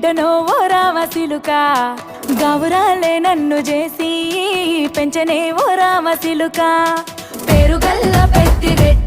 బిడ్డనో ఓ రామసిలుక గావురాలే నన్ను చేసి పెంచనే ఓ రామసిలుక పేరుగల్ల పెద్దిరెడ్డి